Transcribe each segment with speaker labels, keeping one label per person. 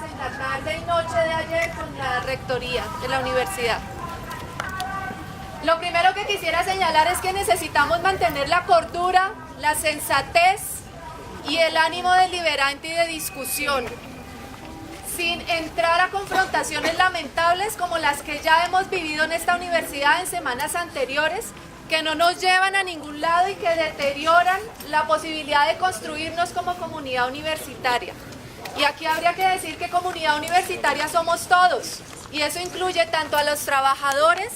Speaker 1: en la tarde y noche de ayer con la rectoría de la universidad. Lo primero que quisiera señalar es que necesitamos mantener la cordura, la sensatez y el ánimo deliberante y de discusión, sin entrar a confrontaciones lamentables como las que ya hemos vivido en esta universidad en semanas anteriores, que no nos llevan a ningún lado y que deterioran la posibilidad de construirnos como comunidad universitaria. Y aquí habría que decir que comunidad universitaria somos todos, y eso incluye tanto a los trabajadores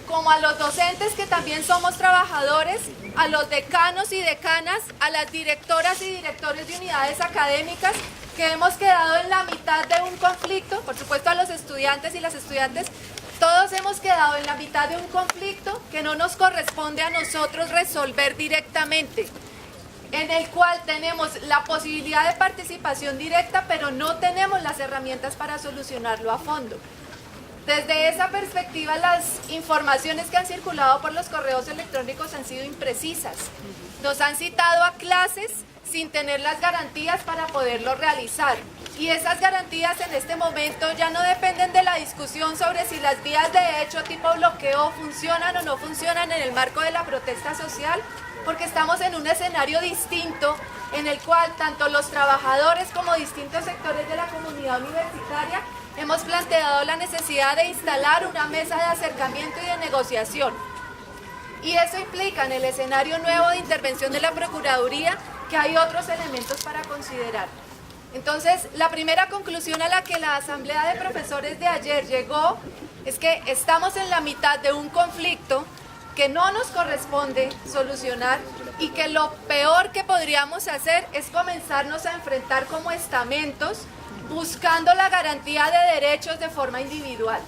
Speaker 1: como a los docentes, que también somos trabajadores, a los decanos y decanas, a las directoras y directores de unidades académicas, que hemos quedado en la mitad de un conflicto, por supuesto a los estudiantes y las estudiantes, todos hemos quedado en la mitad de un conflicto que no nos corresponde a nosotros resolver directamente, en el cual tenemos la posibilidad de participación directa, pero no tenemos las herramientas para solucionarlo a fondo. Desde esa perspectiva, las informaciones que han circulado por los correos electrónicos han sido imprecisas. Nos han citado a clases sin tener las garantías para poderlo realizar. Y esas garantías en este momento ya no dependen de la discusión sobre si las vías de hecho tipo bloqueo funcionan o no funcionan en el marco de la protesta social, porque estamos en un escenario distinto en el cual tanto los trabajadores como distintos sectores de la comunidad universitaria hemos planteado la necesidad de instalar una mesa de acercamiento y de negociación. Y eso implica en el escenario nuevo de intervención de la Procuraduría que hay otros elementos para considerar. Entonces, la primera conclusión a la que la Asamblea de Profesores de ayer llegó es que estamos en la mitad de un conflicto que no nos corresponde solucionar y que lo peor que podríamos hacer es comenzarnos a enfrentar como estamentos buscando la garantía de derechos de forma individual.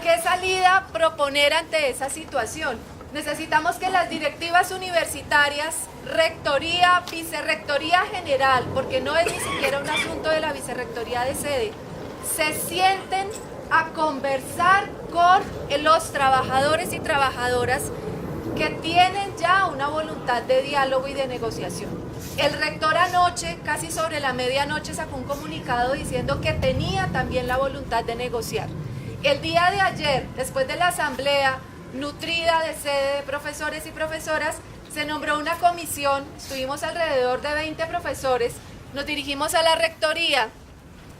Speaker 1: ¿Qué salida proponer ante esa situación? Necesitamos que las directivas universitarias, rectoría, vicerrectoría general, porque no es ni siquiera un asunto de la vicerrectoría de sede, se sienten a conversar con los trabajadores y trabajadoras que tienen ya una voluntad de diálogo y de negociación. El rector anoche, casi sobre la medianoche, sacó un comunicado diciendo que tenía también la voluntad de negociar. El día de ayer, después de la asamblea nutrida de sede de profesores y profesoras, se nombró una comisión, estuvimos alrededor de 20 profesores, nos dirigimos a la rectoría.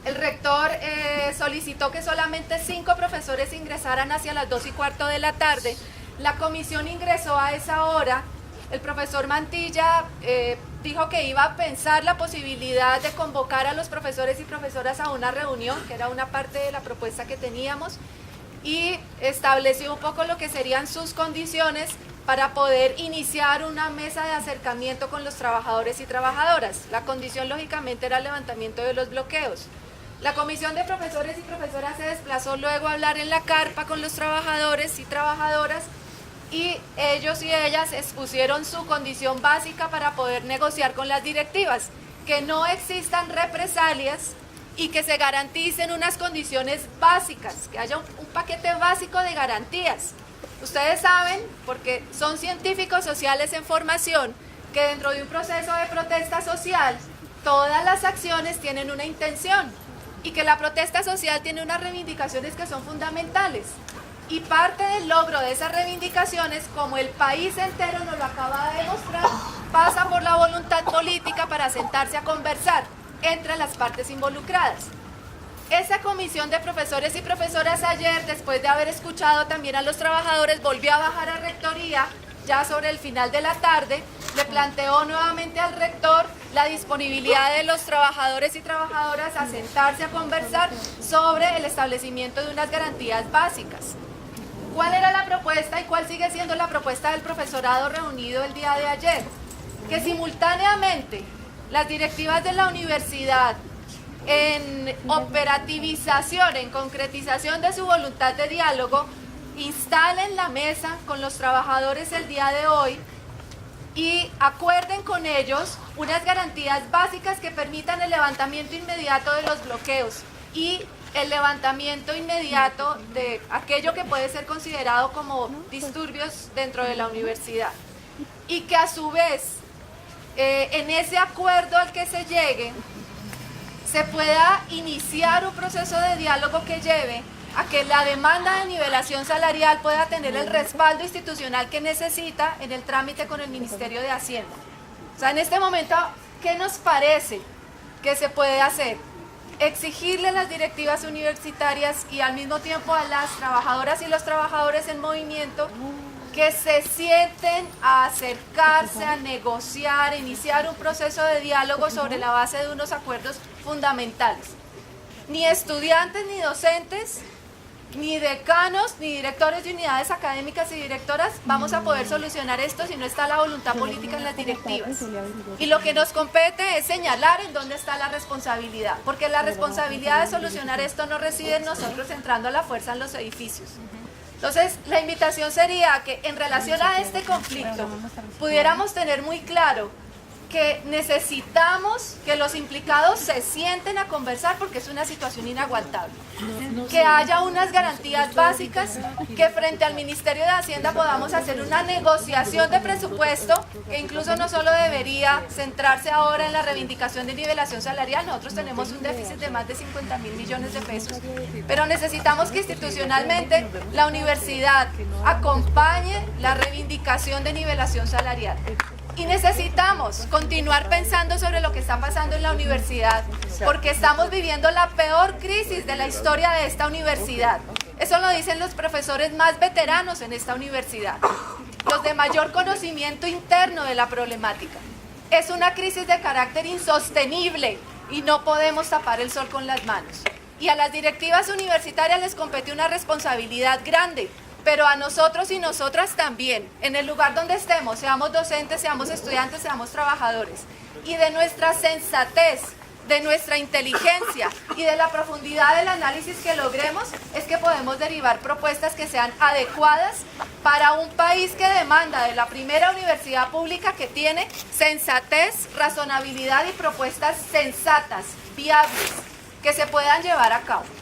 Speaker 1: El rector solicitó que solamente 5 profesores ingresaran hacia las 2:15 de la tarde. La comisión ingresó a esa hora. El profesor Mantilla dijo que iba a pensar la posibilidad de convocar a los profesores y profesoras a una reunión, que era una parte de la propuesta que teníamos, y estableció un poco lo que serían sus condiciones para poder iniciar una mesa de acercamiento con los trabajadores y trabajadoras. La condición, lógicamente, era el levantamiento de los bloqueos. La comisión de profesores y profesoras se desplazó luego a hablar en la carpa con los trabajadores y trabajadoras, y ellos y ellas expusieron su condición básica para poder negociar con las directivas, que no existan represalias y que se garanticen unas condiciones básicas, que haya un paquete básico de garantías. Ustedes saben, porque son científicos sociales en formación, que dentro de un proceso de protesta social, todas las acciones tienen una intención y que la protesta social tiene unas reivindicaciones que son fundamentales. Y parte del logro de esas reivindicaciones, como el país entero nos lo acaba de demostrar, pasa por la voluntad política para sentarse a conversar entre las partes involucradas. Esa comisión de profesores y profesoras ayer, después de haber escuchado también a los trabajadores, volvió a bajar a rectoría ya sobre el final de la tarde, le planteó nuevamente al rector la disponibilidad de los trabajadores y trabajadoras a sentarse a conversar sobre el establecimiento de unas garantías básicas. ¿Cuál era la propuesta y cuál sigue siendo la propuesta del profesorado reunido el día de ayer? Que simultáneamente las directivas de la universidad, en operativización, en concretización de su voluntad de diálogo, instalen la mesa con los trabajadores el día de hoy y acuerden con ellos unas garantías básicas que permitan el levantamiento inmediato de los bloqueos y el levantamiento inmediato de aquello que puede ser considerado como disturbios dentro de la universidad. Y que a su vez, en ese acuerdo al que se llegue, se pueda iniciar un proceso de diálogo que lleve a que la demanda de nivelación salarial pueda tener el respaldo institucional que necesita en el trámite con el Ministerio de Hacienda. O sea, en este momento, ¿qué nos parece que se puede hacer? Exigirle a las directivas universitarias y al mismo tiempo a las trabajadoras y los trabajadores en movimiento que se sienten a acercarse, a negociar, a iniciar un proceso de diálogo sobre la base de unos acuerdos fundamentales. Ni estudiantes ni docentes, ni decanos, ni directores de unidades académicas y directoras vamos a poder solucionar esto si no está la voluntad política en las directivas. Y lo que nos compete es señalar en dónde está la responsabilidad, porque la responsabilidad de solucionar esto no reside en nosotros entrando a la fuerza en los edificios. Entonces, la invitación sería que en relación a este conflicto pudiéramos tener muy claro que necesitamos que los implicados se sienten a conversar porque es una situación inaguantable. Que haya unas garantías básicas, que frente al Ministerio de Hacienda podamos hacer una negociación de presupuesto que incluso no solo debería centrarse ahora en la reivindicación de nivelación salarial, nosotros tenemos un déficit de más de 50.000 millones de pesos, pero necesitamos que institucionalmente la universidad acompañe la reivindicación de nivelación salarial. Y necesitamos continuar pensando sobre lo que está pasando en la universidad, porque estamos viviendo la peor crisis de la historia de esta universidad. Eso lo dicen los profesores más veteranos en esta universidad, los de mayor conocimiento interno de la problemática. Es una crisis de carácter insostenible y no podemos tapar el sol con las manos. Y a las directivas universitarias les compete una responsabilidad grande, pero a nosotros y nosotras también, en el lugar donde estemos, seamos docentes, seamos estudiantes, seamos trabajadores, y de nuestra sensatez, de nuestra inteligencia y de la profundidad del análisis que logremos, es que podemos derivar propuestas que sean adecuadas para un país que demanda de la primera universidad pública que tiene sensatez, razonabilidad y propuestas sensatas, viables, que se puedan llevar a cabo.